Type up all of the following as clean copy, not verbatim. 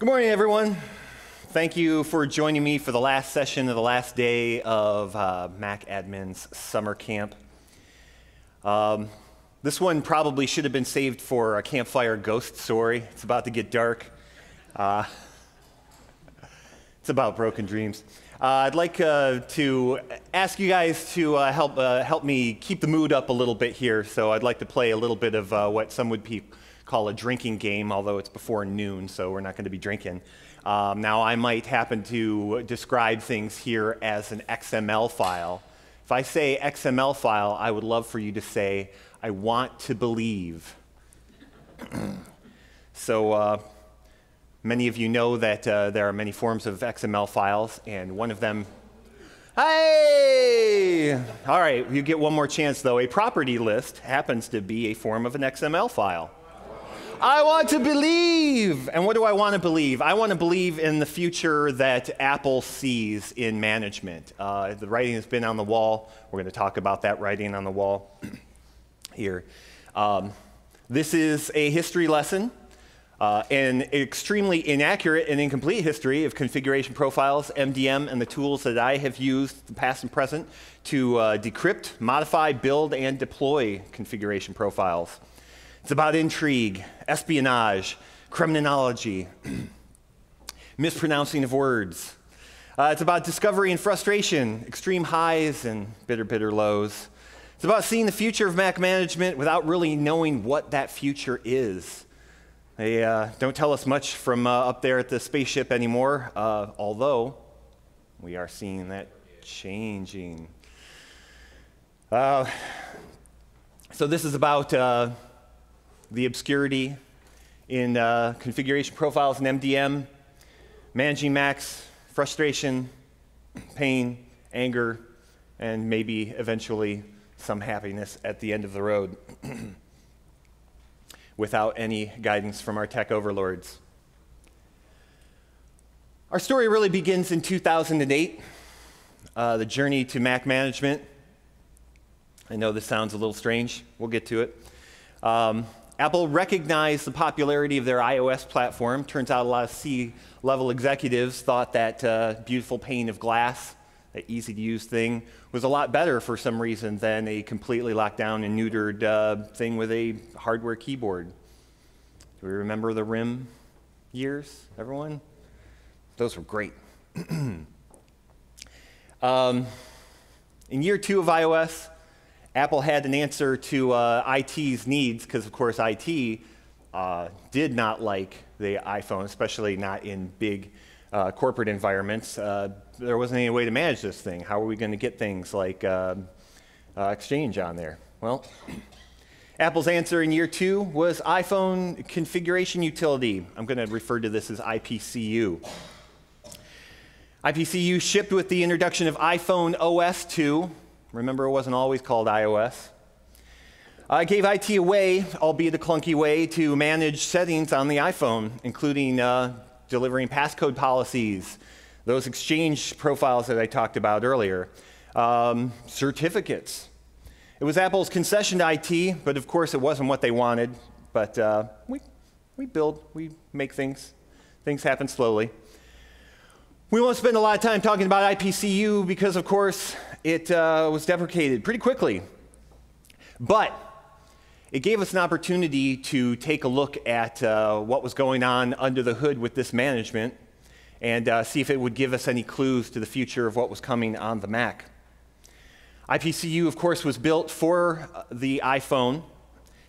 Good morning, everyone. Thank you for joining me for the last session of the last day of Mac Admin's summer camp. This one probably should have been saved for a campfire ghost story. It's about to get dark. It's about broken dreams. I'd like to ask you guys to help me keep the mood up a little bit here. So I'd like to play a little bit of what some would call a drinking game, although it's before noon, so we're not going to be drinking. Now, I might happen to describe things here as an XML file. If I say XML file, I would love for you to say, I want to believe. So many of you know that there are many forms of XML files, and one of them, hey! All right, you get one more chance, though. A property list happens to be a form of an XML file. I want to believe. And what do I want to believe? I want to believe in the future that Apple sees in management. The writing has been on the wall. We're going to talk about that writing on the wall here. This is a history lesson, an extremely inaccurate and incomplete history of configuration profiles, MDM, and the tools that I have used, past and present, to decrypt, modify, build, and deploy configuration profiles. It's about intrigue, espionage, criminology, mispronouncing of words. It's about discovery and frustration, extreme highs and bitter, bitter lows. It's about seeing the future of Mac management without really knowing what that future is. They don't tell us much from up there at the spaceship anymore, although we are seeing that changing. So this is about the obscurity in configuration profiles and MDM, managing Macs, frustration, pain, anger, and maybe eventually some happiness at the end of the road without any guidance from our tech overlords. Our story really begins in 2008, the journey to Mac management. I know this sounds a little strange. We'll get to it. Apple recognized the popularity of their iOS platform. Turns out a lot of C-level executives thought that beautiful pane of glass, that easy-to-use thing, was a lot better for some reason than a completely locked down and neutered thing with a hardware keyboard. Do we remember the RIM years, everyone? Those were great. In year 2 of iOS, Apple had an answer to IT's needs, because of course IT did not like the iPhone, especially not in big corporate environments. There wasn't any way to manage this thing. How are we going to get things like Exchange on there? Well, Apple's answer in year 2 was iPhone Configuration Utility. I'm going to refer to this as IPCU. IPCU shipped with the introduction of iPhone OS 2. Remember, it wasn't always called iOS. It gave IT a way, albeit a clunky way, to manage settings on the iPhone, including delivering passcode policies, those Exchange profiles that I talked about earlier, certificates. It was Apple's concession to IT, but of course it wasn't what they wanted. But we build, we make things. Things happen slowly. We won't spend a lot of time talking about IPCU because, of course, it was deprecated pretty quickly. But it gave us an opportunity to take a look at what was going on under the hood with this management and see if it would give us any clues to the future of what was coming on the Mac. IPCU, of course, was built for the iPhone,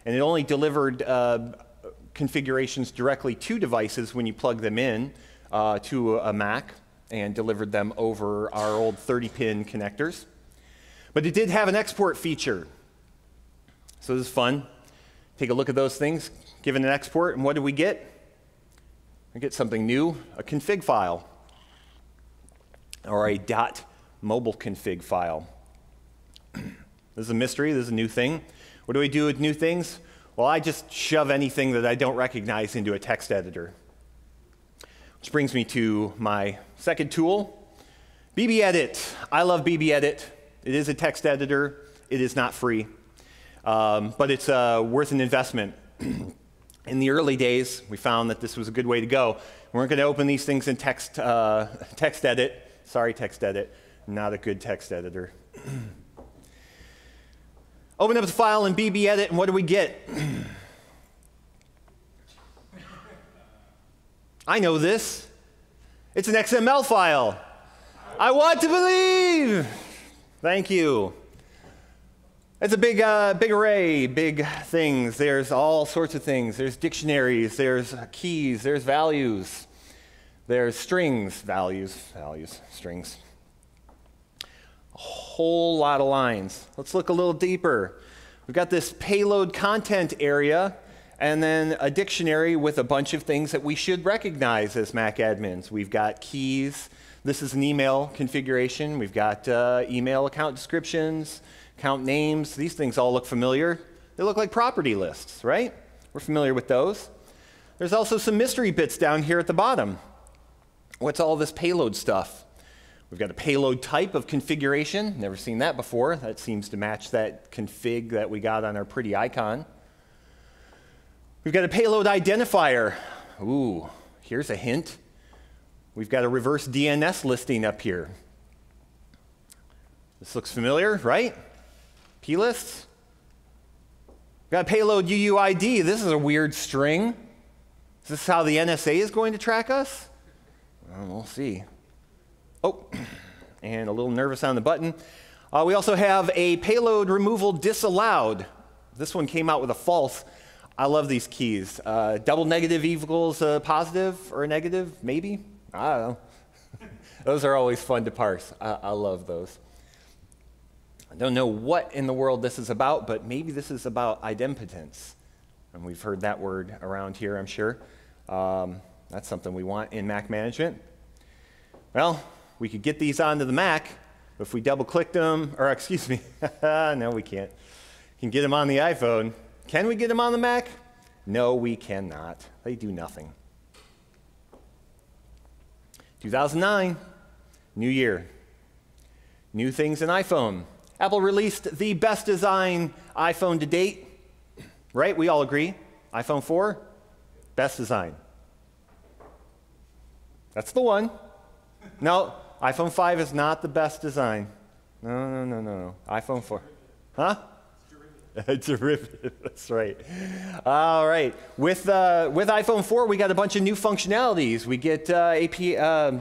and it only delivered configurations directly to devices when you plug them in to a Mac, and delivered them over our old 30-pin connectors. But it did have an export feature. So this is fun. Take a look at those things, give it an export, and what do we get? We get something new, a config file, or a .mobile config file. This is a mystery, this is a new thing. What do we do with new things? Well, I just shove anything that I don't recognize into a text editor. Which brings me to my second tool, BBEdit. I love BBEdit. It is a text editor. It is not free, but it's worth an investment. In the early days, we found that this was a good way to go. We weren't going to open these things in text edit. Sorry, text edit. Not a good text editor. Open up the file in BB Edit, and what do we get? I know this. It's an XML file. I want to believe. Thank you. It's a big array, big things. There's all sorts of things. There's dictionaries, there's keys, there's values, there's strings, values, strings. A whole lot of lines. Let's look a little deeper. We've got this payload content area, and then a dictionary with a bunch of things that we should recognize as Mac admins. We've got keys. This is an email configuration. We've got email account descriptions, account names. These things all look familiar. They look like property lists, right? We're familiar with those. There's also some mystery bits down here at the bottom. What's all this payload stuff? We've got a payload type of configuration. Never seen that before. That seems to match that config that we got on our pretty icon. We've got a payload identifier. Ooh, here's a hint. We've got a reverse DNS listing up here. This looks familiar, right?Plists. We've got payload UUID. This is a weird string. Is this how the NSA is going to track us? Well, we'll see. Oh, and a little nervous on the button. We also have a payload removal disallowed. This one came out with a false. I love these keys. Double negative equals a positive or a negative, maybe? I don't know. Those are always fun to parse. I love those. I don't know what in the world this is about, but maybe this is about idempotence. And we've heard that word around here, I'm sure. That's something we want in Mac management. Well, we could get these onto the Mac, but if we double-click them, or excuse me, no, we can't. We can get them on the iPhone. Can we get them on the Mac? No, we cannot. They do nothing. 2009, new year. New things in iPhone. Apple released the best design iPhone to date, right? We all agree. iPhone 4, best design. That's the one. No, iPhone 5 is not the best design. No. iPhone 4. Huh? It's a derivative. That's right. All right. With iPhone 4, we got a bunch of new functionalities. We get APNS.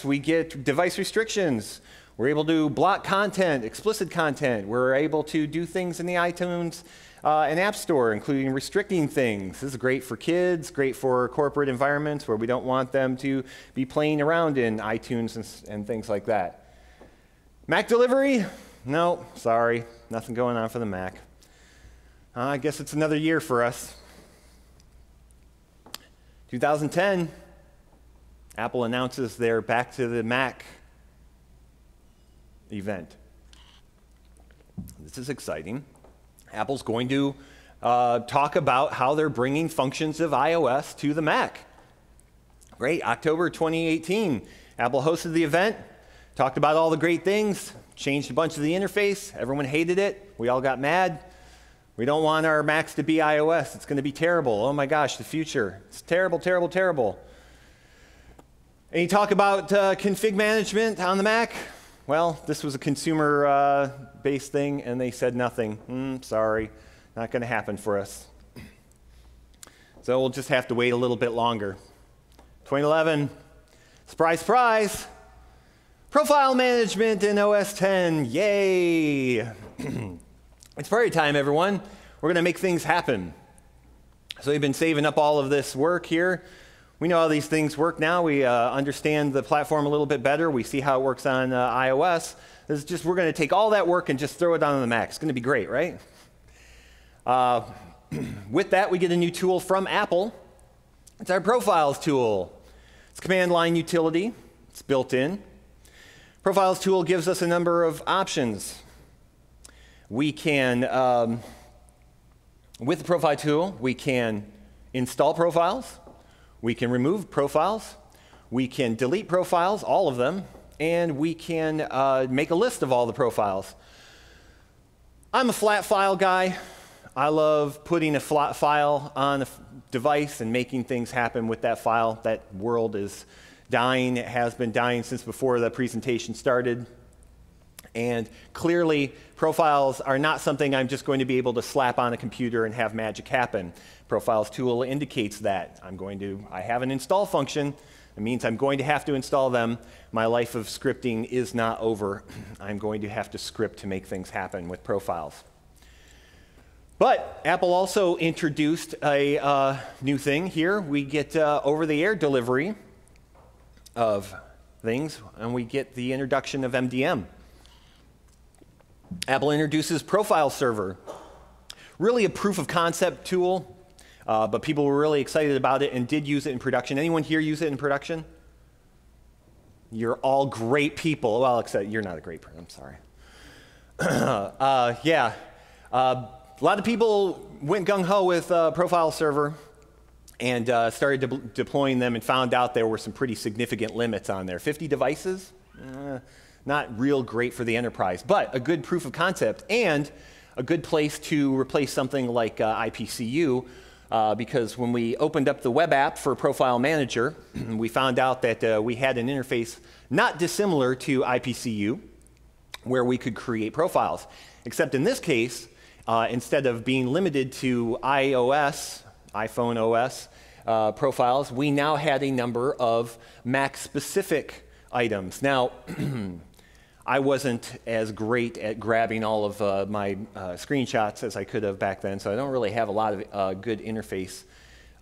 We get device restrictions. We're able to block content, explicit content. We're able to do things in the iTunes and App Store, including restricting things. This is great for kids, great for corporate environments where we don't want them to be playing around in iTunes and things like that. Mac delivery? No, sorry. Nothing going on for the Mac. I guess it's another year for us. 2010, Apple announces their Back to the Mac event. This is exciting. Apple's going to talk about how they're bringing functions of iOS to the Mac. Great, October 2018, Apple hosted the event, talked about all the great things, changed a bunch of the interface. Everyone hated it. We all got mad. We don't want our Macs to be iOS. It's going to be terrible. Oh my gosh, the future. It's terrible, terrible, terrible. And you talk about config management on the Mac. Well, this was a consumer-based thing, and they said nothing. Sorry, not going to happen for us. So we'll just have to wait a little bit longer. 2011, surprise, surprise. Profile management in OS 10, yay! It's party time, everyone. We're going to make things happen. So we've been saving up all of this work here. We know how these things work now. We understand the platform a little bit better. We see how it works on iOS. This is just, we're going to take all that work and just throw it on the Mac. It's going to be great, right? With that, we get a new tool from Apple. It's our Profiles tool. It's a command line utility. It's built in. Profiles tool gives us a number of options. We can, with the Profile tool, we can install profiles. We can remove profiles. We can delete profiles, all of them. And we can make a list of all the profiles. I'm a flat file guy. I love putting a file on a device and making things happen with that file. That world is dying. It has been dying since before the presentation started. And clearly, profiles are not something I'm just going to be able to slap on a computer and have magic happen. Profiles tool indicates that. I have an install function. It means I'm going to have to install them. My life of scripting is not over. I'm going to have to script to make things happen with profiles. But Apple also introduced a new thing here. We get over-the-air delivery of things, and we get the introduction of MDM. Apple introduces Profile Server. Really a proof of concept tool, but people were really excited about it and did use it in production. Anyone here use it in production? You're all great people. Well, except you're not a great person, I'm sorry. A lot of people went gung-ho with Profile Server and started deploying them and found out there were some pretty significant limits on there. 50 devices? Not real great for the enterprise, but a good proof of concept and a good place to replace something like IPCU, because when we opened up the web app for Profile Manager, we found out that we had an interface not dissimilar to IPCU, where we could create profiles. Except in this case, instead of being limited to iOS, iPhone OS profiles, we now had a number of Mac-specific items. Now, I wasn't as great at grabbing all of my screenshots as I could have back then, so I don't really have a lot of good interface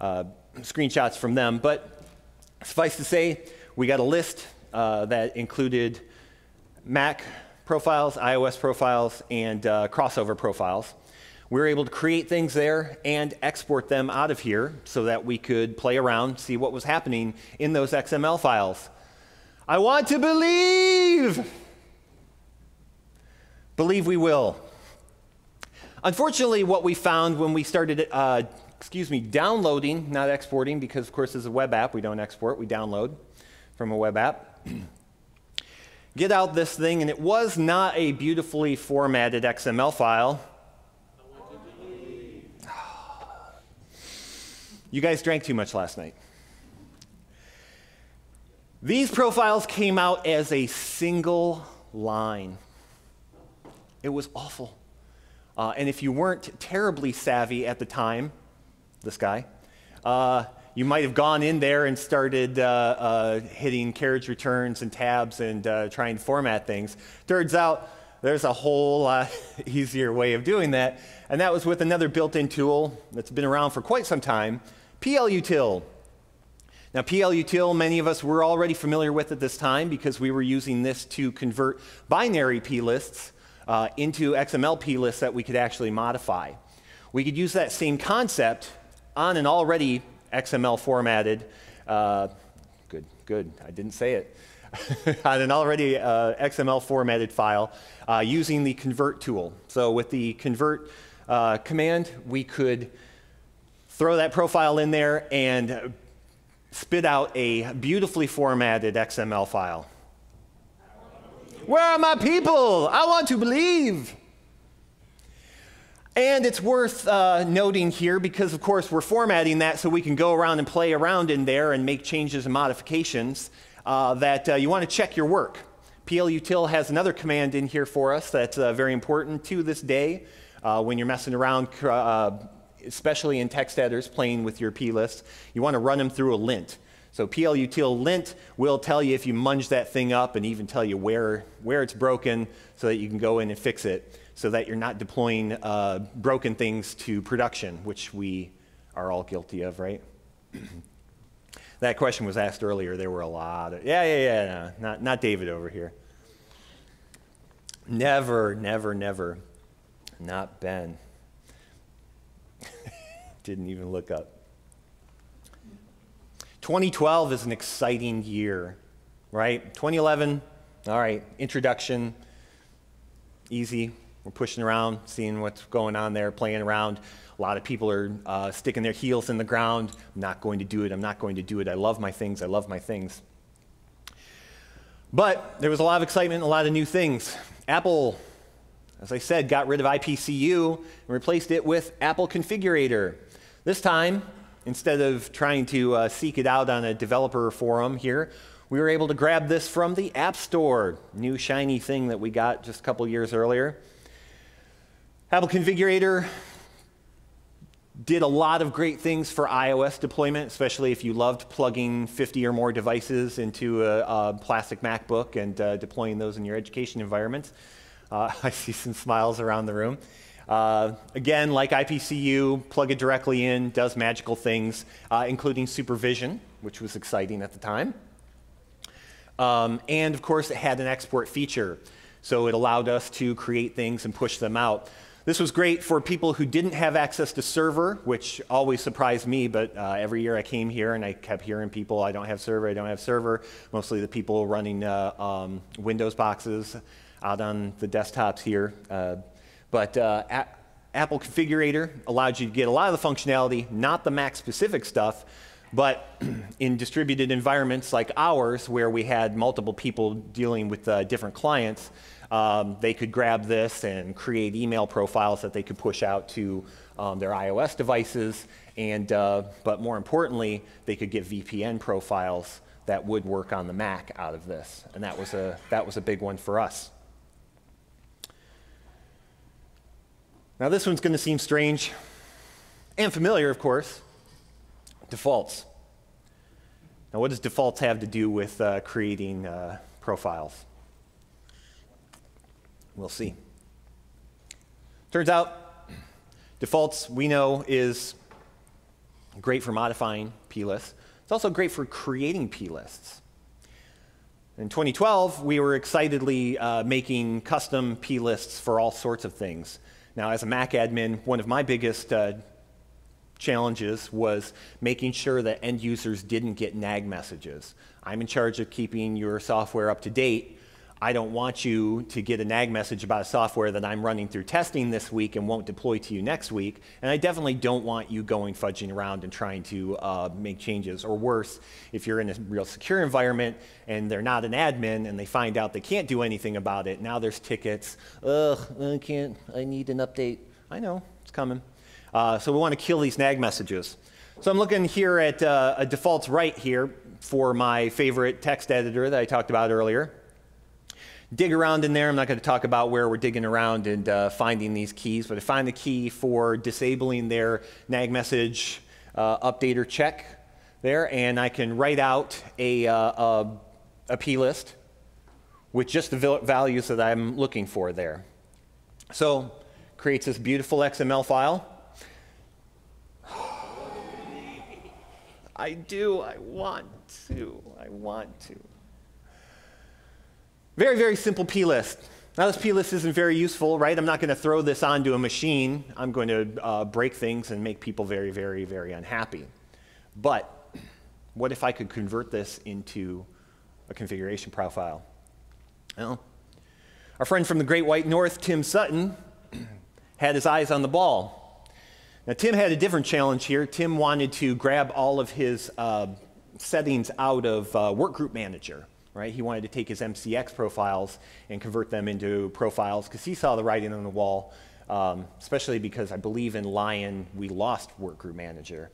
screenshots from them. But suffice to say, we got a list that included Mac profiles, iOS profiles, and crossover profiles. We were able to create things there and export them out of here so that we could play around, see what was happening in those XML files. I want to believe! Believe we will. Unfortunately, what we found when we started downloading, not exporting, because of course as a web app, we don't export, we download from a web app. Get out this thing, and it was not a beautifully formatted XML file. You guys drank too much last night. These profiles came out as a single line. It was awful. And if you weren't terribly savvy at the time, this guy, you might have gone in there and started hitting carriage returns and tabs and trying to format things. Turns out there's a whole lot easier way of doing that, and that was with another built-in tool that's been around for quite some time, PLUtil. Now, PLUtil, many of us were already familiar with at this time because we were using this to convert binaryplists into XML plists that we could actually modify. We could use that same concept on an already XML formatted, good, I didn't say it, on an already XML formatted file using the convert tool. So with the convert command, we could throw that profile in there and spit out a beautifully formatted XML file. Where are my people? I want to believe. And it's worth noting here because, of course, we're formatting that so we can go around and play around in there and make changes and modifications that you want to check your work. PLUtil has another command in here for us that's very important to this day when you're messing around, especially in text editors, playing with your plists. You want to run them through a lint. So PLUtil lint will tell you if you munge that thing up and even tell you where it's broken so that you can go in and fix it so that you're not deploying broken things to production, which we are all guilty of, right? That question was asked earlier. There were a lot of, not David over here. Never, never, never. Not Ben. Didn't even look up. 2012 is an exciting year, right? 2011, all right, introduction, easy. We're pushing around, seeing what's going on there, playing around. A lot of people are sticking their heels in the ground. I'm not going to do it. I'm not going to do it. I love my things. I love my things. But there was a lot of excitement, a lot of new things. Apple as I said, got rid of IPCU and replaced it with Apple Configurator. This time, instead of trying to seek it out on a developer forum here, we were able to grab this from the App Store, new shiny thing that we got just a couple years earlier. Apple Configurator did a lot of great things for iOS deployment, especially if you loved plugging 50 or more devices into a plastic MacBook and deploying those in your education environments. I see some smiles around the room. Again, like IPCU, plug it directly in, does magical things, including supervision, which was exciting at the time. And of course, it had an export feature, so it allowed us to create things and push them out. This was great for people who didn't have access to server, which always surprised me, but every year I came here and I kept hearing people, I don't have server, I don't have server. Mostly the people running Windows boxes out on the desktops here. But Apple Configurator allowed you to get a lot of the functionality, not the Mac-specific stuff, but in distributed environments like ours, where we had multiple people dealing with different clients, they could grab this and create email profiles that they could push out to their iOS devices, and but more importantly, they could get VPN profiles that would work on the Mac out of this, and that was a big one for us. Now this one's going to seem strange and familiar, of course. Defaults. Now what does defaults have to do with creating profiles? We'll see. Turns out defaults, we know, is great for modifyingplists. It's also great for creating plists. In 2012, we were excitedly making custom plists for all sorts of things. Now, as a Mac admin, one of my biggest challenges was making sure that end users didn't get nag messages. I'm in charge of keeping your software up to date. I don't want you to get a nag message about a software that I'm running through testing this week and won't deploy to you next week. And I definitely don't want you going fudging around and trying to make changes. Or worse, if you're in a real secure environment and they're not an admin and they find out they can't do anything about it, now there's tickets. Ugh, I need an update. I know, it's coming. So we want to kill these nag messages. So I'm looking here at a defaults right here for my favorite text editor that I talked about earlier. Dig around in there. I'm not going to talk about where we're digging around and finding these keys, but I find the key for disabling their nag message updater check there, and I can write out a plist with just the values that I'm looking for there. So creates this beautiful XML file. I want to. Very, very simple plist. Now this plist isn't very useful, right? I'm not going to throw this onto a machine. I'm going to break things and make people very, very, very unhappy. But what if I could convert this into a configuration profile? Well, our friend from the Great White North, Tim Sutton, had his eyes on the ball. Now, Tim had a different challenge here. Tim wanted to grab all of his settings out of Workgroup Manager, right? He wanted to take his MCX profiles and convert them into profiles because he saw the writing on the wall, especially because I believe in Lion we lost Workgroup Manager.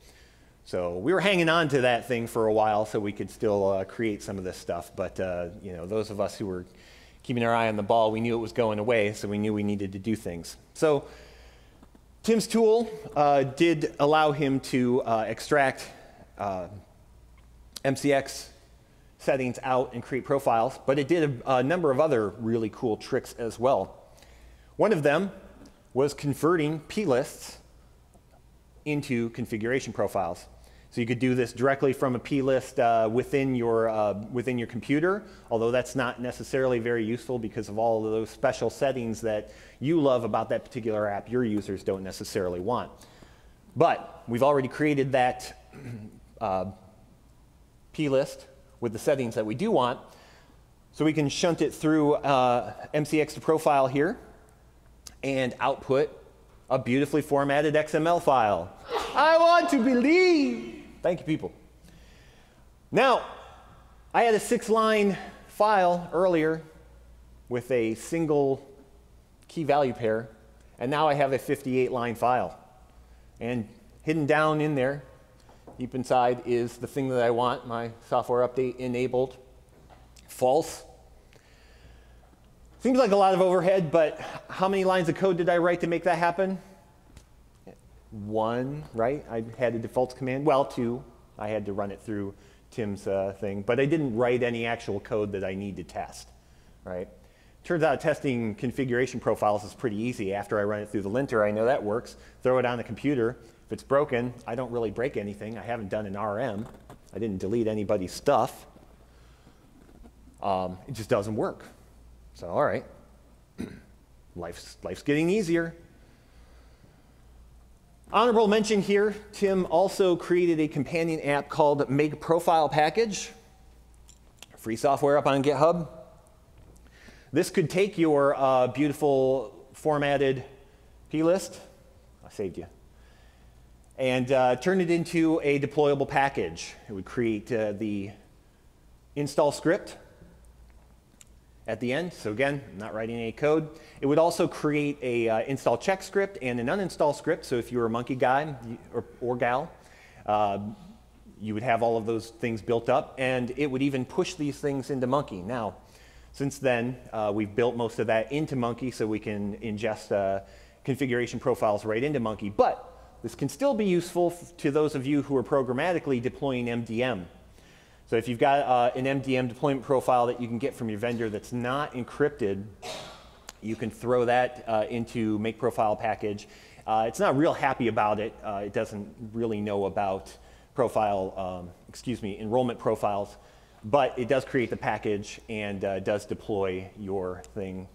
So we were hanging on to that thing for a while so we could still create some of this stuff. But you know, those of us who were keeping our eye on the ball, we knew it was going away, so we knew we needed to do things. So Tim's tool did allow him to extract MCX settings out and create profiles, but it did a number of other really cool tricks as well. One of them was converting plists into configuration profiles. So you could do this directly from a plist within your computer, although that's not necessarily very useful because of all of those special settings that you love about that particular app your users don't necessarily want. But we've already created that plist with the settings that we do want, so we can shunt it through MCX to profile here and output a beautifully formatted XML file. I want to believe. Thank you, people. Now, I had a 6-line file earlier with a single key value pair, and now I have a 58-line file. And hidden down in there, deep inside, is the thing that I want, my software update enabled, false. Seems like a lot of overhead, but how many lines of code did I write to make that happen? 1, right? I had a defaults command. Well, 2. I had to run it through Tim's thing, but I didn't write any actual code that I need to test, right? Turns out testing configuration profiles is pretty easy. After I run it through the linter, I know that works. Throw it on the computer. If it's broken, I don't really break anything. I haven't done an RM. I didn't delete anybody's stuff. It just doesn't work. So, all right, life's getting easier. Honorable mention here, Tim also created a companion app called MakeProfilePackage, free software up on GitHub. This could take your beautiful formatted plist, I saved you, and turn it into a deployable package. It would create the install script at the end. So again, I'm not writing any code. It would also create a install check script and an uninstall script. So if you were a monkey guy or gal, you would have all of those things built up, and it would even push these things into Monkey. Now, since then, we've built most of that into Monkey so we can ingest configuration profiles right into Monkey. But this can still be useful to those of you who are programmatically deploying MDM. So if you've got an MDM deployment profile that you can get from your vendor that's not encrypted, you can throw that into MakeProfilePackage. It's not real happy about it. It doesn't really know about enrollment profiles, but it does create the package and does deploy your thing.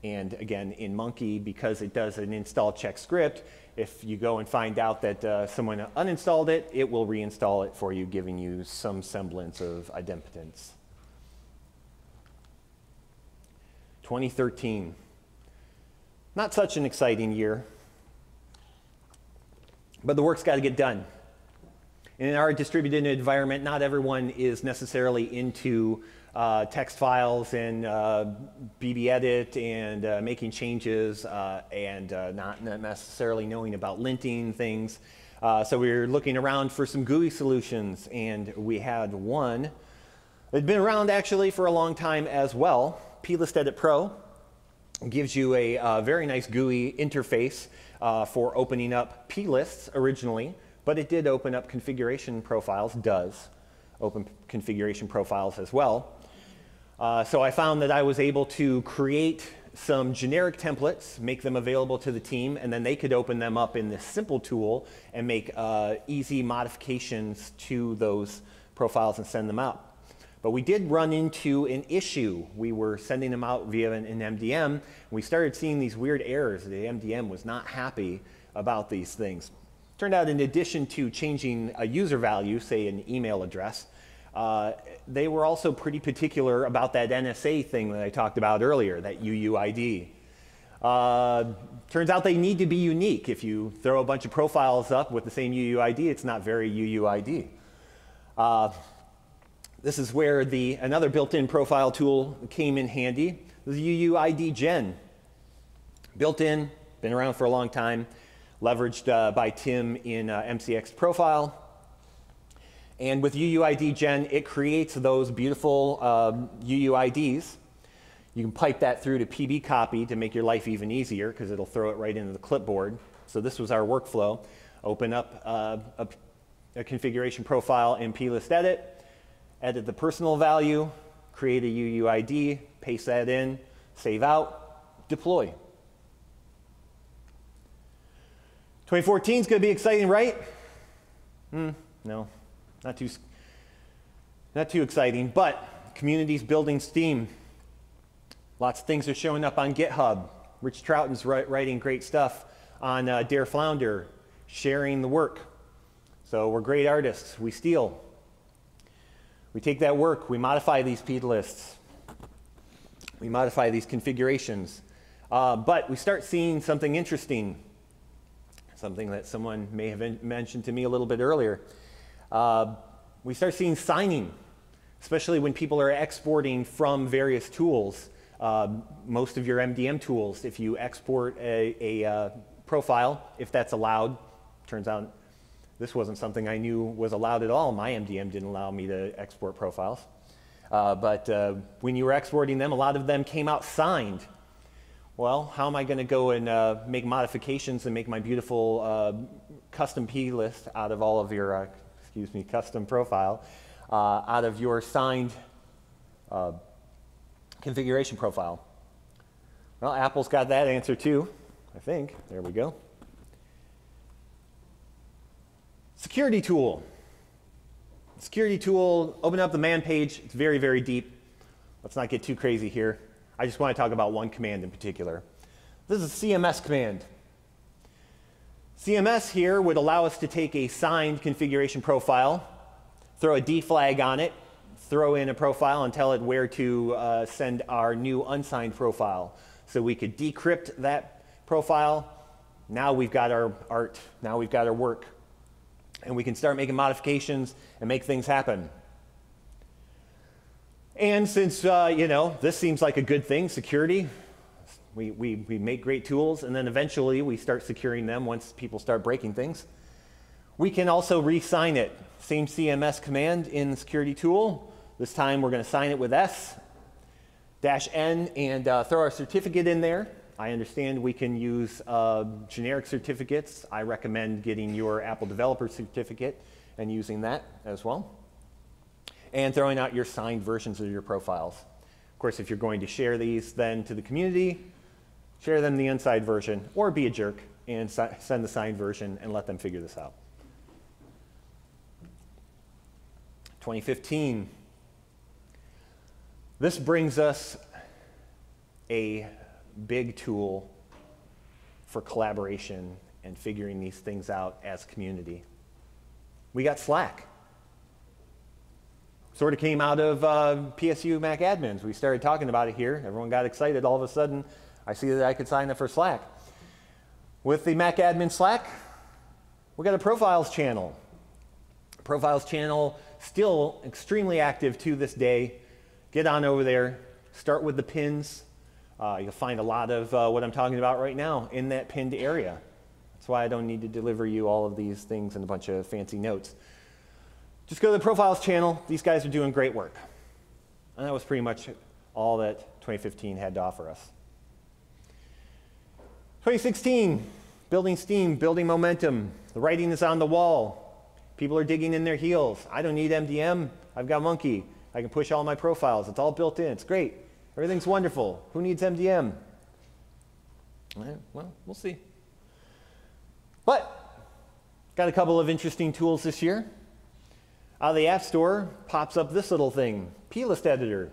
And again, in Monkey, because it does an install check script, if you go and find out that someone uninstalled it, it will reinstall it for you, giving you some semblance of idempotence. 2013. Not such an exciting year, but the work's got to get done. In our distributed environment, not everyone is necessarily into text files and BB-edit and making changes and not necessarily knowing about linting things. So we were looking around for some GUI solutions, and we had one that had been around actually for a long time as well. Plist EditPro gives you a very nice GUI interface for opening up plists originally, but it did open up configuration profiles, does open configuration profiles as well. So I found that I was able to create some generic templates, make them available to the team, and then they could open them up in this simple tool and make easy modifications to those profiles and send them out. But we did run into an issue. We were sending them out via an MDM, and we started seeing these weird errors. The MDM was not happy about these things. Turned out, in addition to changing a user value, say an email address, they were also pretty particular about that NSA thing that I talked about earlier, that UUID. Turns out they need to be unique. If you throw a bunch of profiles up with the same UUID, it's not very UUID. This is where another built-in profile tool came in handy, the UUIDGen. Built in, been around for a long time, leveraged by Tim in MCX Profile. And with UUIDGen, it creates those beautiful UUIDs. You can pipe that through to PBCopy to make your life even easier, because it'll throw it right into the clipboard. So this was our workflow. Open up a configuration profile in Plist Edit, edit the personal value, create a UUID, paste that in, save out, deploy. 2014 is going to be exciting, right? No. Not too exciting, but community's building steam. Lots of things are showing up on GitHub. Rich Trout is writing great stuff on Dare Flounder, sharing the work. So we're great artists. We steal. We take that work. We modify theseplists. We modify these configurations. But we start seeing something interesting, something that someone may have mentioned to me a little bit earlier. We start seeing signing, especially when people are exporting from various tools. most of your MDM tools. If you export a profile, if that's allowed, turns out this wasn't something I knew was allowed at all. My MDM didn't allow me to export profiles. But when you were exporting them, a lot of them came out signed. Well, how am I going to go and make modifications and make my beautiful custom plist out of all of your, custom profile out of your signed configuration profile? Well, Apple's got that answer too, I think. There we go. Security tool. Security tool, open up the man page. It's very, very deep. Let's not get too crazy here. I just want to talk about one command in particular. This is a CMS command. CMS here would allow us to take a signed configuration profile, throw a D flag on it, throw in a profile, and tell it where to send our new unsigned profile. So we could decrypt that profile. Now we've got our art. Now we've got our work. And we can start making modifications and make things happen. And since, this seems like a good thing, security, we make great tools, and then eventually we start securing them once people start breaking things. We can also re-sign it. Same CMS command in the security tool. This time we're going to sign it with S-N and throw our certificate in there. I understand we can use generic certificates. I recommend getting your Apple Developer Certificate and using that as well. And throwing out your signed versions of your profiles. Of course, if you're going to share these then to the community, share them the unsigned version, or be a jerk and send the signed version and let them figure this out. 2015. This brings us a big tool for collaboration and figuring these things out as community. We got Slack. Sort of came out of PSU Mac admins. We started talking about it here. Everyone got excited. All of a sudden, I see that I could sign up for Slack. With the Mac admin Slack, we got a profiles channel. Profiles channel still extremely active to this day. Get on over there. Start with the pins. You'll find a lot of what I'm talking about right now in that pinned area. That's why I don't need to deliver you all of these things and a bunch of fancy notes. Just go to the Profiles channel. These guys are doing great work. And that was pretty much all that 2015 had to offer us. 2016, building steam, building momentum. The writing is on the wall. People are digging in their heels. I don't need MDM. I've got Monkey. I can push all my profiles. It's all built in. It's great. Everything's wonderful. Who needs MDM? Well, we'll see. But got a couple of interesting tools this year. Out of the App Store pops up this little thing, Plist Editor.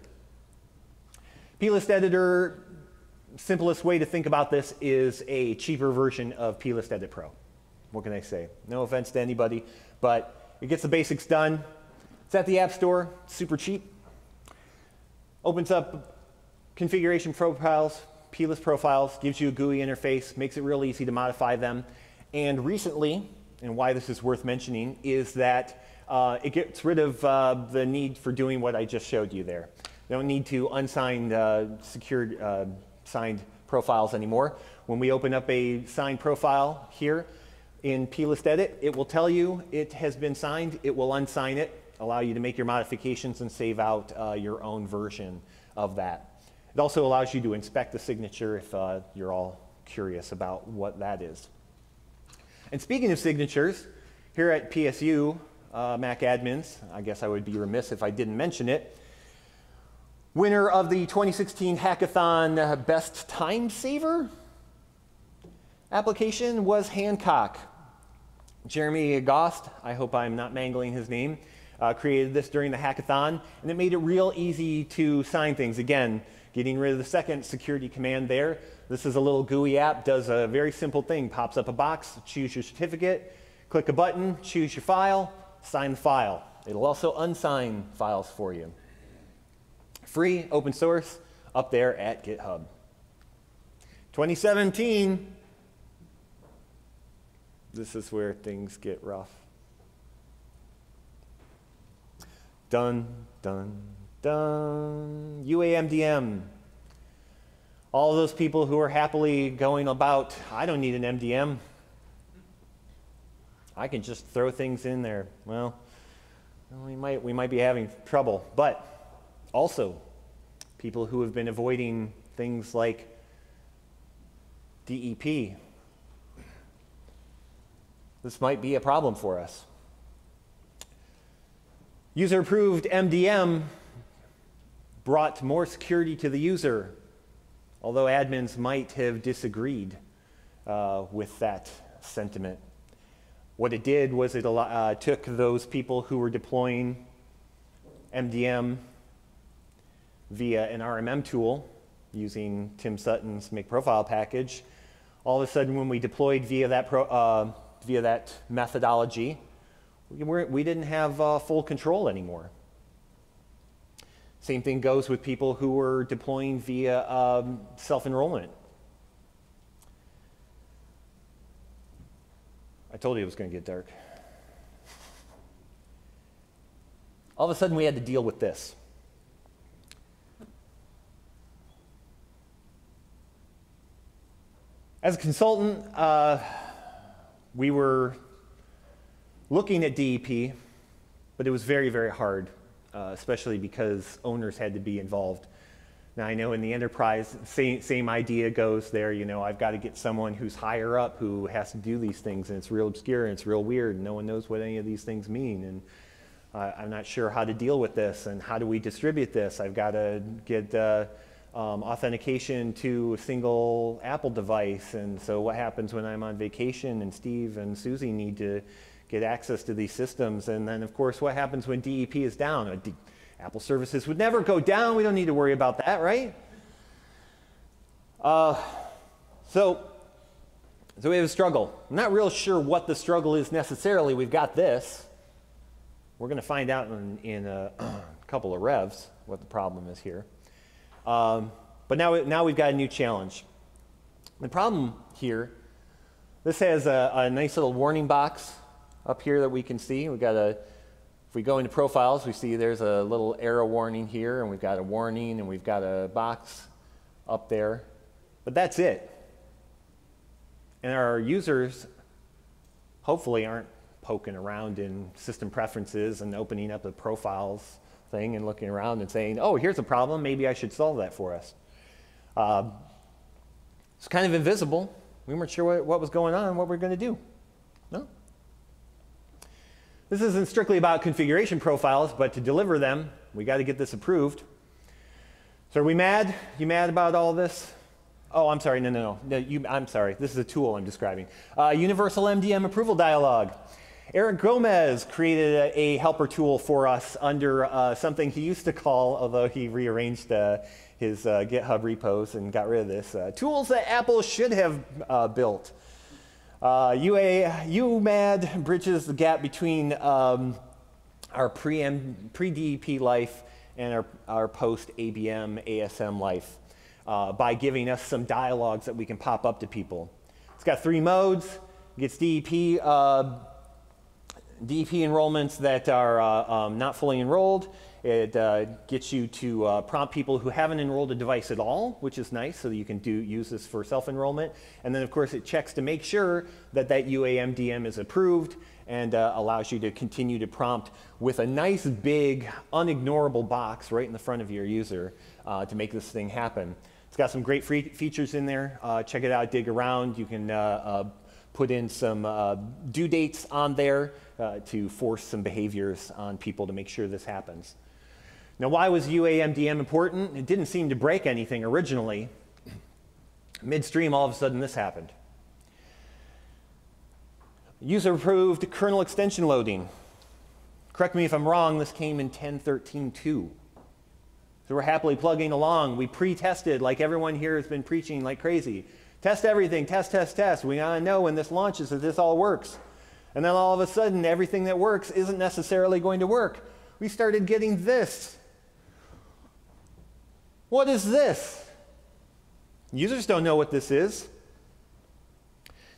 Plist Editor, simplest way to think about this is a cheaper version of Plist EditPro. What can I say? No offense to anybody, but it gets the basics done. It's at the App Store, super cheap. Opens up configuration profiles, plist profiles, gives you a GUI interface, makes it real easy to modify them. And recently, and why this is worth mentioning, is that it gets rid of the need for doing what I just showed you there. You don't need to unsigned, secured, signed profiles anymore. When we open up a signed profile here in Plist Edit, it will tell you it has been signed. It will unsign it, allow you to make your modifications and save out your own version of that. It also allows you to inspect the signature if you're all curious about what that is. And speaking of signatures, here at PSU, Mac admins, I guess I would be remiss if I didn't mention it. Winner of the 2016 Hackathon Best Time Saver application was Hancock. Jeremy Gost, I hope I'm not mangling his name, created this during the hackathon, and it made it real easy to sign things. Again, getting rid of the second security command there. This is a little GUI app, does a very simple thing. Pops up a box, choose your certificate, click a button, choose your file, sign the file. It'll also unsign files for you. Free, open source, up there at GitHub. 2017, this is where things get rough. Dun, dun, dun. UAMDM. All of those people who are happily going about, I don't need an MDM. I can just throw things in there. Well, we might be having trouble. But also, people who have been avoiding things like DEP. This might be a problem for us. User-approved MDM brought more security to the user, although admins might have disagreed with that sentiment. What it did was it took those people who were deploying MDM via an RMM tool using Tim Sutton's MakeProfilePackage. All of a sudden, when we deployed via that methodology, we didn't have full control anymore. Same thing goes with people who were deploying via self-enrollment. I told you it was going to get dark. All of a sudden, we had to deal with this. As a consultant, we were looking at DEP, but it was very, very hard, especially because owners had to be involved. Now, I know in the enterprise, same idea goes there. You know, I've got to get someone who's higher up who has to do these things, and it's real obscure, and it's real weird, and no one knows what any of these things mean, and I'm not sure how to deal with this, and how do we distribute this? I've got to get authentication to a single Apple device, and so what happens when I'm on vacation and Steve and Susie need to get access to these systems? And then, of course, what happens when DEP is down? Apple services would never go down. We don't need to worry about that, right? So we have a struggle. I'm not real sure what the struggle is necessarily. We've got this. We're going to find out in a couple of revs what the problem is here. But now we've got a new challenge. The problem here, this has a nice little warning box up here that we can see. We've got if we go into profiles, we see there's a little error warning here, and we've got a warning, and we've got a box up there. But that's it. And our users hopefully aren't poking around in system preferences and opening up the profiles thing and looking around and saying, oh, here's a problem, maybe I should solve that for us. It's kind of invisible. We weren't sure what was going on, what we're going to do. No? This isn't strictly about configuration profiles, but to deliver them, we got to get this approved. So are we mad? You mad about all this? Oh, I'm sorry, no, I'm sorry, this is a tool I'm describing. Universal MDM approval dialog. Eric Gomez created a helper tool for us under something he used to call, although he rearranged his GitHub repos and got rid of this, tools that Apple should have built. UMAD bridges the gap between our pre-DEP life and our post-ABM, ASM life by giving us some dialogues that we can pop up to people. It's got 3 modes. It gets DEP enrollments that are not fully enrolled. It gets you to prompt people who haven't enrolled a device at all, which is nice, so that you can use this for self-enrollment. And then, of course, it checks to make sure that UAMDM is approved and allows you to continue to prompt with a nice, big, unignorable box right in the front of your user to make this thing happen. It's got some great free features in there. Check it out, dig around. You can put in some due dates on there to force some behaviors on people to make sure this happens. Now, why was UAMDM important? It didn't seem to break anything originally. Midstream, all of a sudden, this happened. User-approved kernel extension loading. Correct me if I'm wrong, this came in 10.13.2. So we're happily plugging along. We pre-tested, like everyone here has been preaching like crazy. Test everything, test, test, test. We gotta know when this launches that this all works. And then all of a sudden, everything that works isn't necessarily going to work. We started getting this. What is this? Users don't know what this is.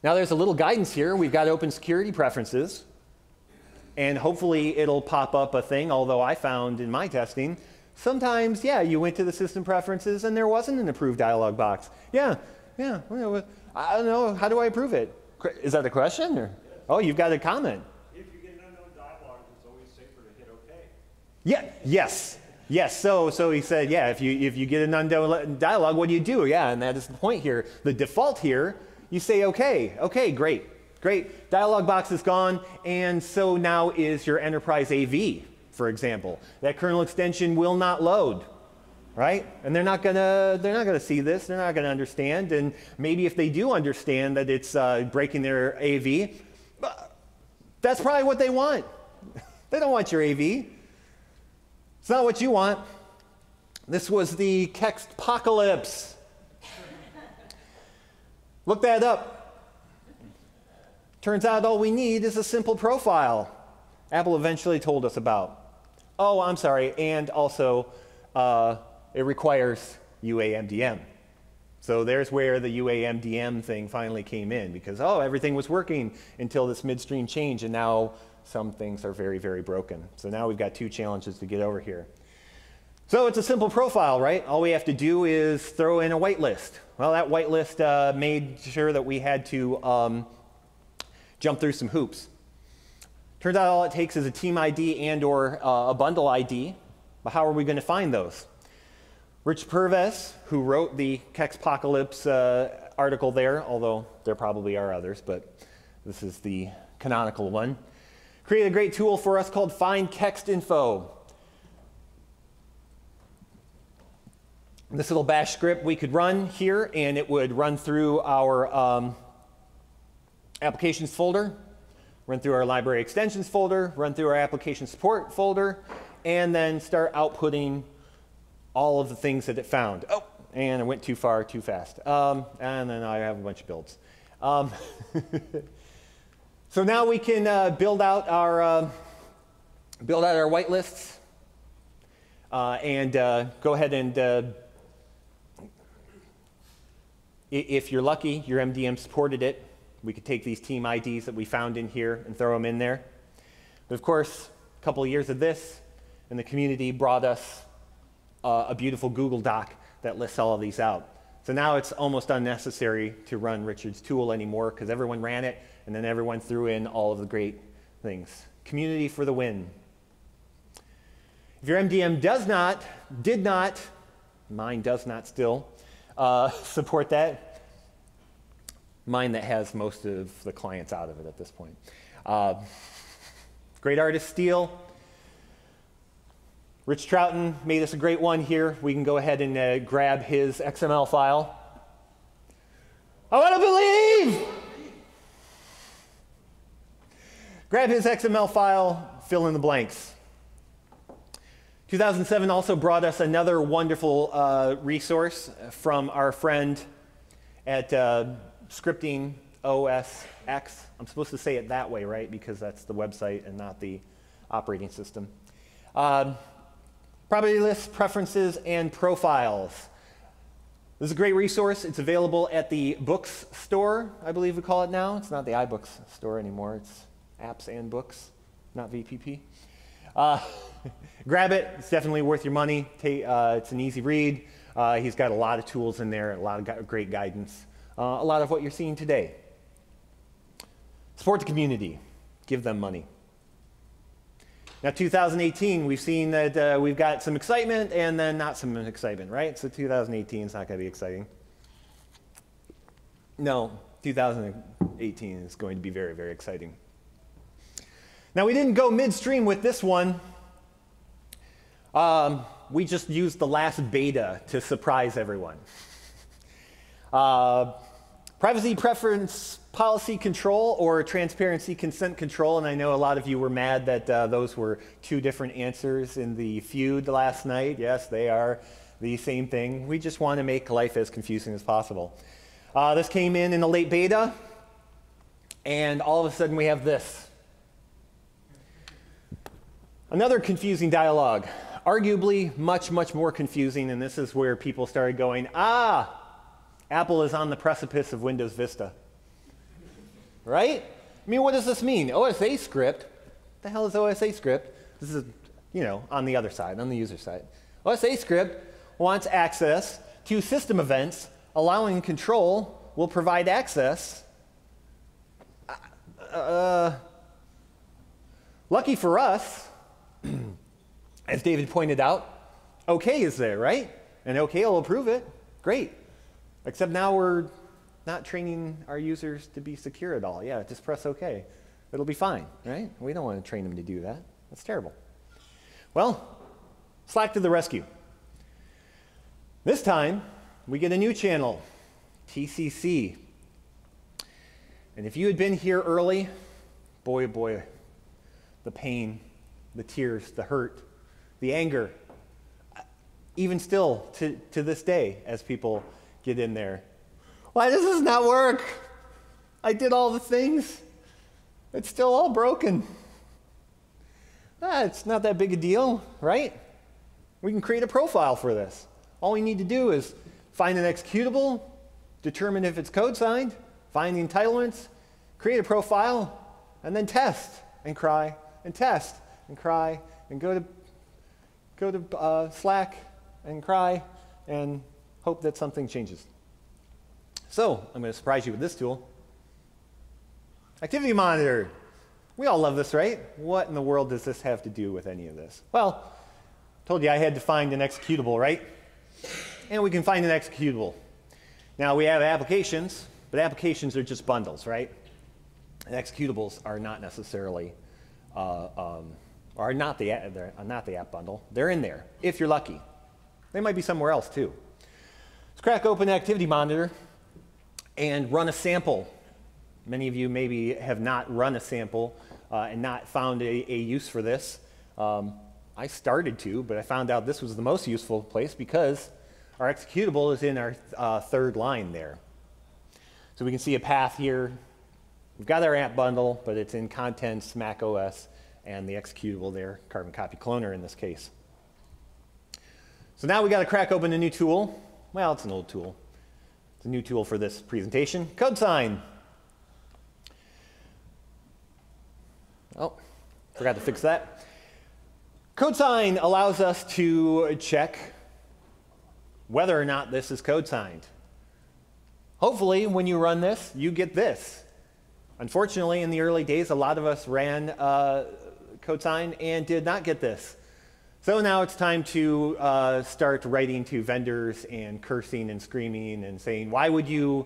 Now there's a little guidance here. We've got open security preferences. And hopefully it'll pop up a thing, although I found in my testing Sometimes, yeah, you went to the system preferences and there wasn't an approve dialog box. Yeah, well, I don't know, how do I approve it? Is that a question? Or? Oh, you've got a comment. If you get an unknown dialog, it's always safer to hit OK. Yeah, yes. So he said, yeah, if you get an unknown dialog, what do you do? Yeah, and that is the point here. The default here, you say OK. OK, great. Dialog box is gone, and so now is your enterprise AV, for example. That kernel extension will not load, right? And they're not gonna see this. They're not gonna understand. And maybe if they do understand that it's breaking their AV, that's probably what they want. They don't want your AV. It's not what you want. This was the Kextpocalypse. Look that up. Turns out all we need is a simple profile. Apple eventually told us about. Oh, I'm sorry, and also it requires UUIDGen. So there's where the UUIDGen thing finally came in, because everything was working until this midstream change, and now some things are very, very broken. So now we've got two challenges to get over here. So it's a simple profile, right? All we have to do is throw in a whitelist. Well, that whitelist made sure that we had to jump through some hoops. Turns out all it takes is a team ID and or a bundle ID. But how are we going to find those? Rich Purves, who wrote the Kextpocalypse article there, although there probably are others, but this is the canonical one, created a great tool for us called FineTextInfo. This little bash script we could run here, and it would run through our applications folder, run through our library extensions folder, run through our application support folder, and then start outputting all of the things that it found. Oh, and I went too far, too fast. And then I have a bunch of builds. So now we can build out our whitelists and go ahead and if you're lucky, your MDM supported it. We could take these team IDs that we found in here and throw them in there. But of course, a couple of years of this, and the community brought us a beautiful Google Doc that lists all of these out. So now it's almost unnecessary to run Richard's tool anymore, because everyone ran it, and then everyone threw in all of the great things. Community for the win. If your MDM mine does not still, support that, mine that has most of the clients out of it at this point. Great artist steal. Rich Trouton made us a great one here. We can go ahead and grab his XML file. I want to believe! Grab his XML file, fill in the blanks. 2007 also brought us another wonderful resource from our friend at Scripting OS X. I'm supposed to say it that way, right? Because that's the website and not the operating system. Property lists, preferences, and profiles. This is a great resource. It's available at the books store, I believe we call it now. It's not the iBooks store anymore. It's apps and books, not VPP. Grab it. It's definitely worth your money. It's an easy read. He's got a lot of tools in there, a lot of great guidance. A lot of what you're seeing today. Support the community. Give them money. Now, 2018, we've seen that we've got some excitement and then not some excitement, right? So 2018 is not going to be exciting. No, 2018 is going to be very, very exciting. Now, we didn't go midstream with this one. We just used the last beta to surprise everyone. Privacy preference policy control or transparency consent control, and I know a lot of you were mad that those were two different answers in the feud last night. Yes, they are the same thing. We just want to make life as confusing as possible. This came in the late beta, and all of a sudden we have this. Another confusing dialogue, arguably much, much more confusing, and this is where people started going, Apple is on the precipice of Windows Vista. Right? I mean, what does this mean? OSA script? What the hell is OSA script? This is, on the other side, on the user side. OSA script wants access to system events, allowing control will provide access. Lucky for us, as David pointed out, OK is there, right? And OK will approve it. Great. Except now we're not training our users to be secure at all. Yeah, just press OK. It'll be fine, right? We don't want to train them to do that. That's terrible. Well, Slack to the rescue. This time, we get a new channel, TCC. And if you had been here early, boy, oh boy, the pain, the tears, the hurt, the anger, even still to this day as people get in there. Why does this not work? I did all the things. It's still all broken. It's not that big a deal, right? We can create a profile for this. All we need to do is find an executable, determine if it's code signed, find the entitlements, create a profile, and then test and cry and test and cry and go to Slack and cry and hope that something changes. So I'm going to surprise you with this tool. Activity Monitor. We all love this, right? What in the world does this have to do with any of this? Well, I told you I had to find an executable, right? And we can find an executable. Now we have applications, but applications are just bundles, right? And executables are not necessarily, are not the app bundle. They're in there, if you're lucky. They might be somewhere else too. Let's crack open Activity Monitor and run a sample. Many of you maybe have not run a sample and not found a use for this. I started to, but I found out this was the most useful place because our executable is in our third line there. So we can see a path here. We've got our app bundle, but it's in Contents, Mac OS, and the executable there, Carbon Copy Cloner in this case. So now we got to crack open a new tool. Well, it's an old tool. It's a new tool for this presentation, CodeSign. Oh, forgot to fix that. CodeSign allows us to check whether or not this is code signed. Hopefully, when you run this, you get this. Unfortunately, in the early days, a lot of us ran CodeSign and did not get this. So now it's time to start writing to vendors and cursing and screaming and saying, why would you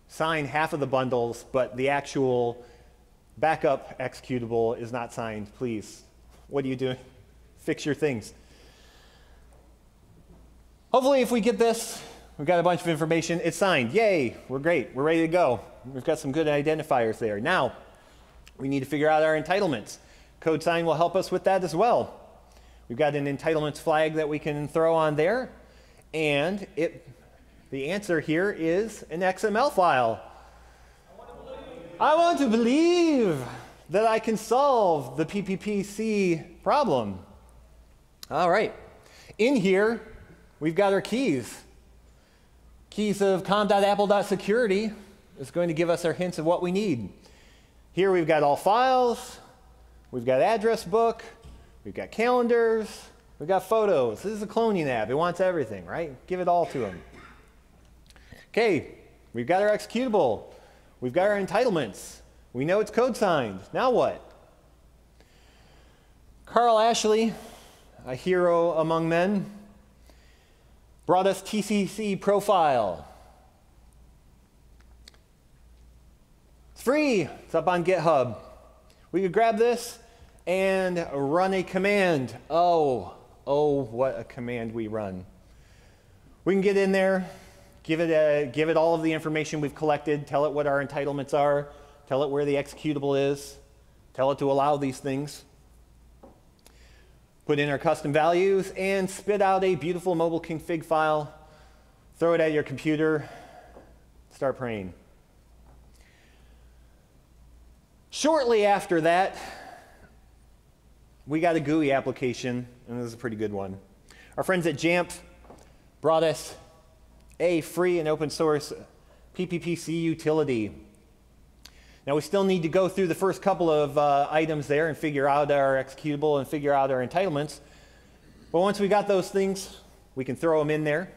sign half of the bundles, but the actual backup executable is not signed? Please, what are you doing? Fix your things. Hopefully, if we get this, we've got a bunch of information. It's signed. Yay, we're great. We're ready to go. We've got some good identifiers there. Now, we need to figure out our entitlements. CodeSign will help us with that as well. We've got an entitlements flag that we can throw on there. And the answer here is an XML file. I want to believe that I can solve the PPPC problem. All right. In here, we've got our keys. Keys of com.apple.security is going to give us our hints of what we need. Here we've got all files. We've got address book. We've got calendars. We've got photos. This is a cloning app. It wants everything, right? Give it all to them. OK, we've got our executable. We've got our entitlements. We know it's code signed. Now what? Carl Ashley, a hero among men, brought us GCC Profile. It's free. It's up on GitHub. We could grab this and run a command. Oh, what a command we run. We can get in there, give it all of the information we've collected, tell it what our entitlements are, tell it where the executable is, tell it to allow these things, put in our custom values, and spit out a beautiful mobile config file, throw it at your computer, start praying. Shortly after that, we got a GUI application, and this is a pretty good one. Our friends at Jamf brought us a free and open source PPPC utility. Now we still need to go through the first couple of items there and figure out our executable and figure out our entitlements. But once we got those things, we can throw them in there.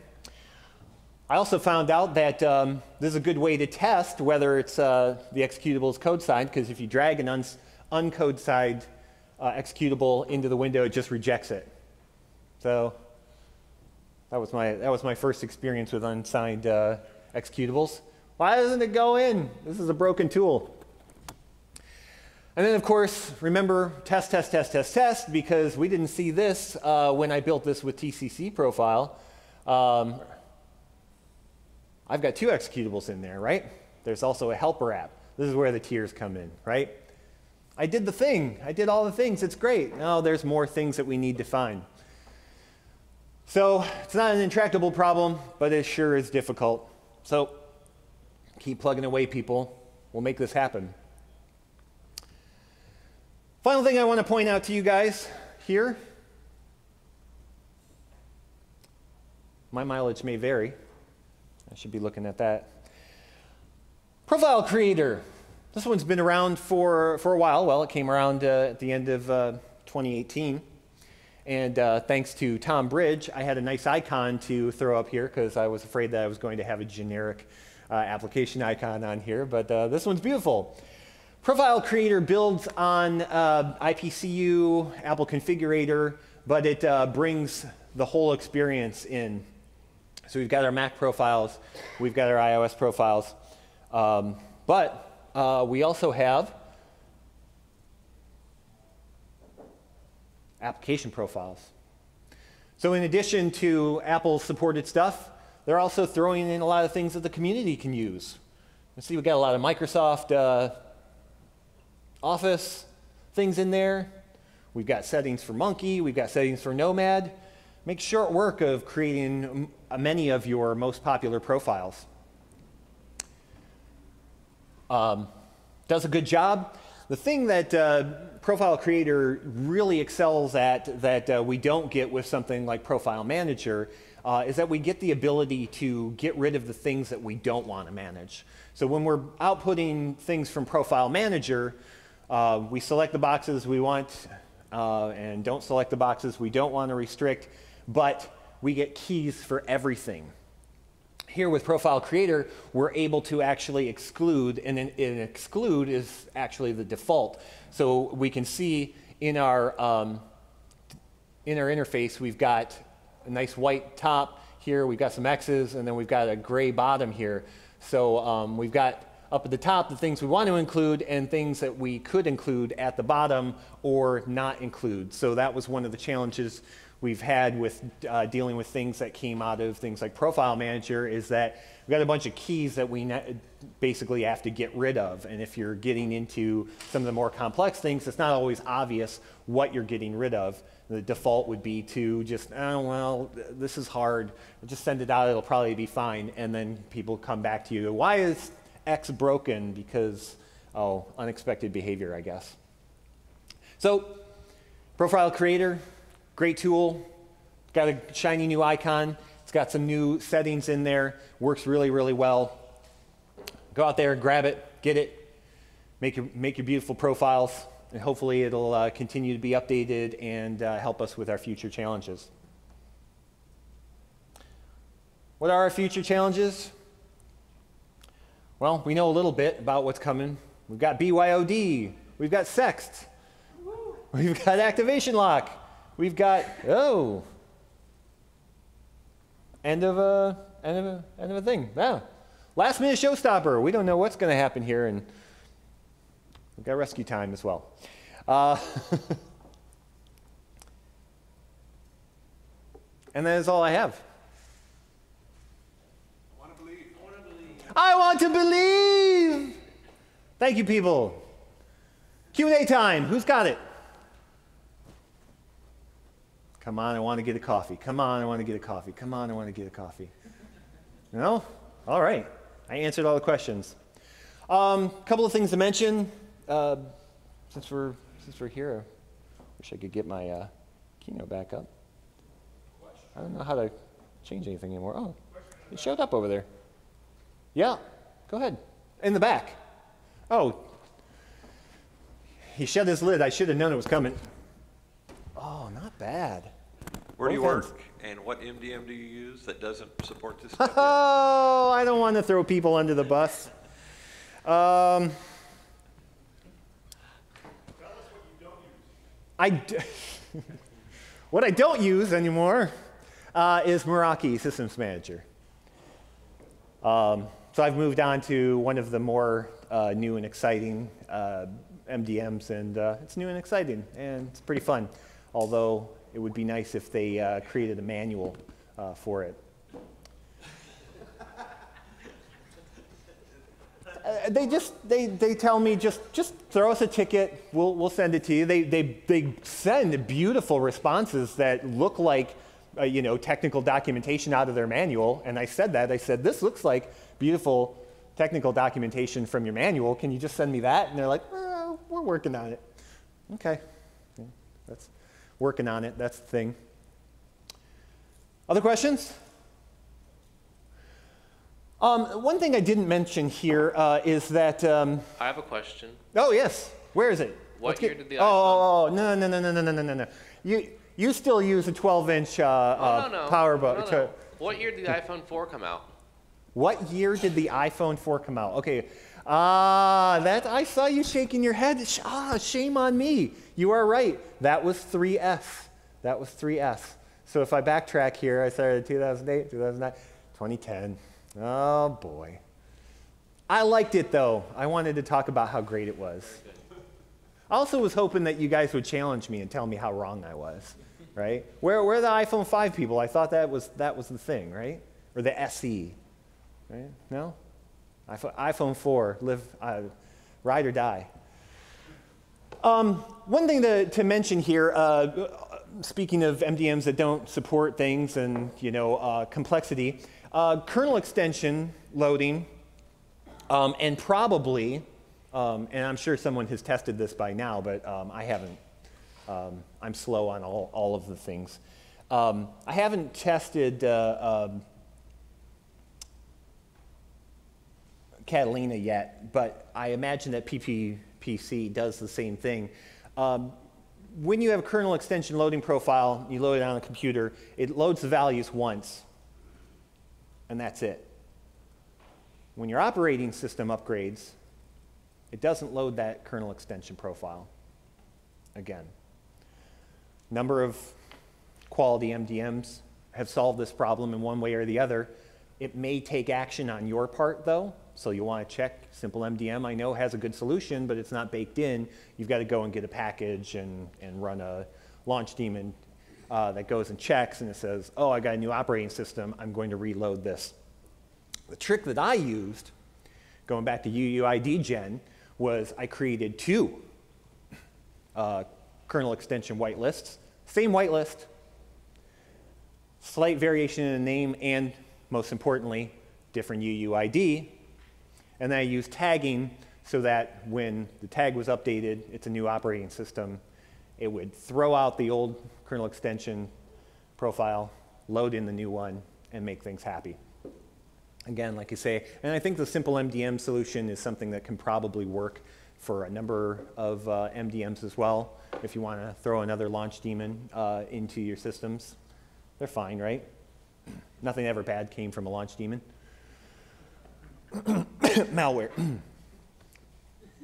I also found out that this is a good way to test whether it's the executable is code-signed, because if you drag an uncode-signed executable into the window, it just rejects it. So that was my first experience with unsigned executables. Why doesn't it go in? This is a broken tool. And then, of course, remember, test, test, test, test, test, because we didn't see this when I built this with GCC Profile. I've got two executables in there, right? There's also a helper app. This is where the tiers come in, right? I did the thing. I did all the things. It's great. Now there's more things that we need to find. So it's not an intractable problem, but it sure is difficult. So keep plugging away, people. We'll make this happen. Final thing I want to point out to you guys here. My mileage may vary. I should be looking at that. Profile Creator. This one's been around for a while. Well, it came around at the end of 2018. And thanks to Tom Bridge, I had a nice icon to throw up here because I was afraid that I was going to have a generic application icon on here. But this one's beautiful. Profile Creator builds on IPCU, Apple Configurator, but it brings the whole experience in. So we've got our Mac profiles, we've got our iOS profiles, but we also have application profiles. So in addition to Apple's supported stuff, they're also throwing in a lot of things that the community can use. You see, we've got a lot of Microsoft Office things in there. We've got settings for Monkey, we've got settings for Nomad. Make short work of creating many of your most popular profiles. Does a good job. The thing that Profile Creator really excels at that we don't get with something like Profile Manager is that we get the ability to get rid of the things that we don't want to manage. So when we're outputting things from Profile Manager, we select the boxes we want and don't select the boxes we don't want to restrict, but we get keys for everything. Here with Profile Creator, we're able to actually exclude, and an exclude is actually the default. So we can see in our interface, we've got a nice white top here, we've got some X's, and then we've got a gray bottom here. So we've got up at the top the things we want to include and things that we could include at the bottom or not include. So that was one of the challenges we've had with dealing with things that came out of things like Profile Manager, is that we've got a bunch of keys that we basically have to get rid of. And if you're getting into some of the more complex things, it's not always obvious what you're getting rid of. The default would be to just, oh, well, this is hard. Just send it out, it'll probably be fine. And then people come back to you, why is X broken? Because, oh, unexpected behavior, I guess. So, Profile Creator, great tool. Got a shiny new icon. It's got some new settings in there. Works really, really well. Go out there, grab it, get it, make your beautiful profiles, and hopefully it'll continue to be updated and help us with our future challenges. What are our future challenges? Well, we know a little bit about what's coming. We've got BYOD. We've got Sext. We've got Activation Lock. We've got, oh, end of a thing. Wow. Last minute showstopper. We don't know what's going to happen here, and we've got rescue time as well. And that is all I have. I want to believe. I want to believe. I want to believe. Thank you, people. Q&A time. Who's got it? Come on, I want to get a coffee. Come on, I want to get a coffee. Come on, I want to get a coffee. No? All right. I answered all the questions. Couple of things to mention. Since we're here, I wish I could get my keynote back up. I don't know how to change anything anymore. Oh, it showed up over there. Yeah, go ahead. In the back. Oh, he shut his lid. I should have known it was coming. Oh, not bad. Where do you Both ends. work, and what MDM do you use that doesn't support this stuff yet? Oh, I don't want to throw people under the bus. What I don't use anymore is Meraki Systems Manager. So I've moved on to one of the more new and exciting MDMs, and it's new and exciting, and it's pretty fun. Although it would be nice if they created a manual for it. They tell me just throw us a ticket, we'll send it to you. They send beautiful responses that look like technical documentation out of their manual. And I said this looks like beautiful technical documentation from your manual. Can you just send me that? And they're like, well, we're working on it. Okay, yeah, that's working on it. That's the thing. Other questions? One thing I didn't mention here is that... I have a question. Oh, yes. Where is it? What year did the iPhone... No. You still use a 12-inch power button. No. What year did the iPhone 4 come out? What year did the iPhone 4 come out? Okay. I saw you shaking your head. Shame on me. You are right. That was 3S. That was 3S. So if I backtrack here, I started 2008, 2009, 2010. Oh, boy. I liked it, though. I wanted to talk about how great it was. I also was hoping that you guys would challenge me and tell me how wrong I was, right? Where are the iPhone 5 people? I thought that was the thing, right? Or the SE, right? No? iPhone 4, ride or die. One thing to mention here, speaking of MDMs that don't support things and complexity, kernel extension loading, and probably, and I'm sure someone has tested this by now, but I haven't. I'm slow on all of the things. I haven't tested Catalina yet, but I imagine that PPPC does the same thing. When you have a kernel extension loading profile, you load it on a computer, it loads the values once, and that's it. When your operating system upgrades, it doesn't load that kernel extension profile again. Number of quality MDMs have solved this problem in one way or the other. It may take action on your part, though, so you want to check. Simple MDM, I know, has a good solution, but it's not baked in. You've got to go and get a package and run a launch daemon that goes and checks, and it says, oh, I got a new operating system. I'm going to reload this. The trick that I used, going back to UUIDGen, was I created 2 kernel extension whitelists. Same whitelist, slight variation in the name, and most importantly, different UUID. And then I used tagging so that when the tag was updated, it's a new operating system, it would throw out the old kernel extension profile, load in the new one, and make things happy. Again, like you say, and I think the simple MDM solution is something that can probably work for a number of MDMs as well. If you want to throw another launch daemon into your systems, they're fine, right? Nothing ever bad came from a launch daemon. Malware. All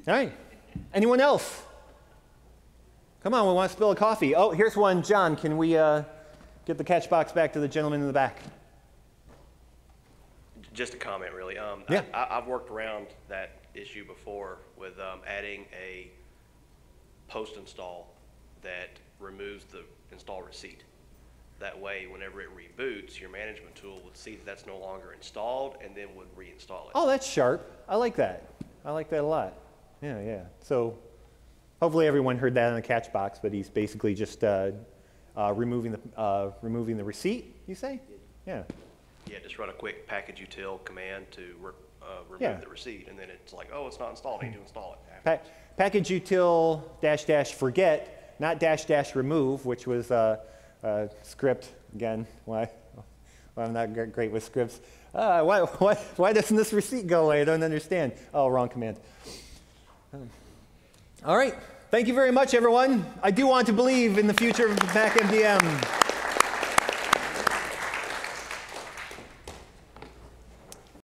right. Anyone else? Come on, we want to spill a coffee. Oh, here's one. John, can we get the catch box back to the gentleman in the back? Just a comment, really. Yeah. I've worked around that issue before with adding a post-install that removes the install receipt. That way, whenever it reboots, your management tool would see that that's no longer installed and then would reinstall it. Oh, that's sharp. I like that. I like that a lot. Yeah. So hopefully everyone heard that in the catch box, but he's basically just removing the receipt, you say? Yeah. Yeah, just run a quick package util command to remove the receipt, and then it's like, oh, it's not installed. I need to install it. Package util -- forget, not -- remove, which was script again. Why I'm not great with scripts. Why doesn't this receipt go away? I don't understand. Oh, wrong command. All right. Thank you very much, everyone. I do want to believe in the future of Mac MDM.